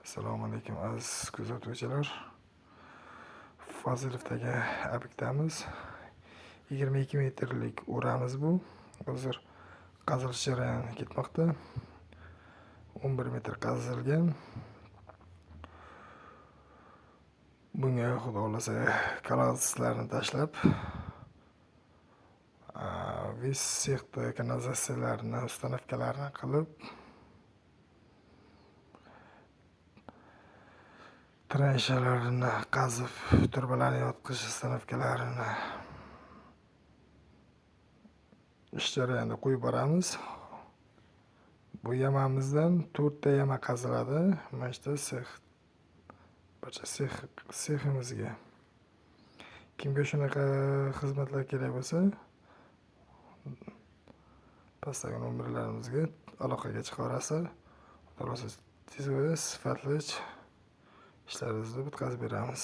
Assalomu alaykum aziz kuzatuvchilar. Fozilevdagi obyektimiz 22 metrlik o'ramiz bu. Hozir qazilish jarayoni ketmoqda. 11 metr qazilgan. Bunga xudo xolasa koloslarni tashlab, vis sexda kanalizatsiyalarni ustanovkalarini qilib, transhalarni qazib, turbalarni yotqizish ustanovkalarini ish jarayonida qo'yib boramiz. Bu yamamizdan 4 ta yama qaziladi. Mana shu sex, barcha seximizga. Kimga shunaqa xizmatlar kerak bo'lsa, pastdagi nomerlarimizga aloqaga chiqarasiz. Xudo xolasa tez va sifatli ishlaringizni bitkazib beramiz.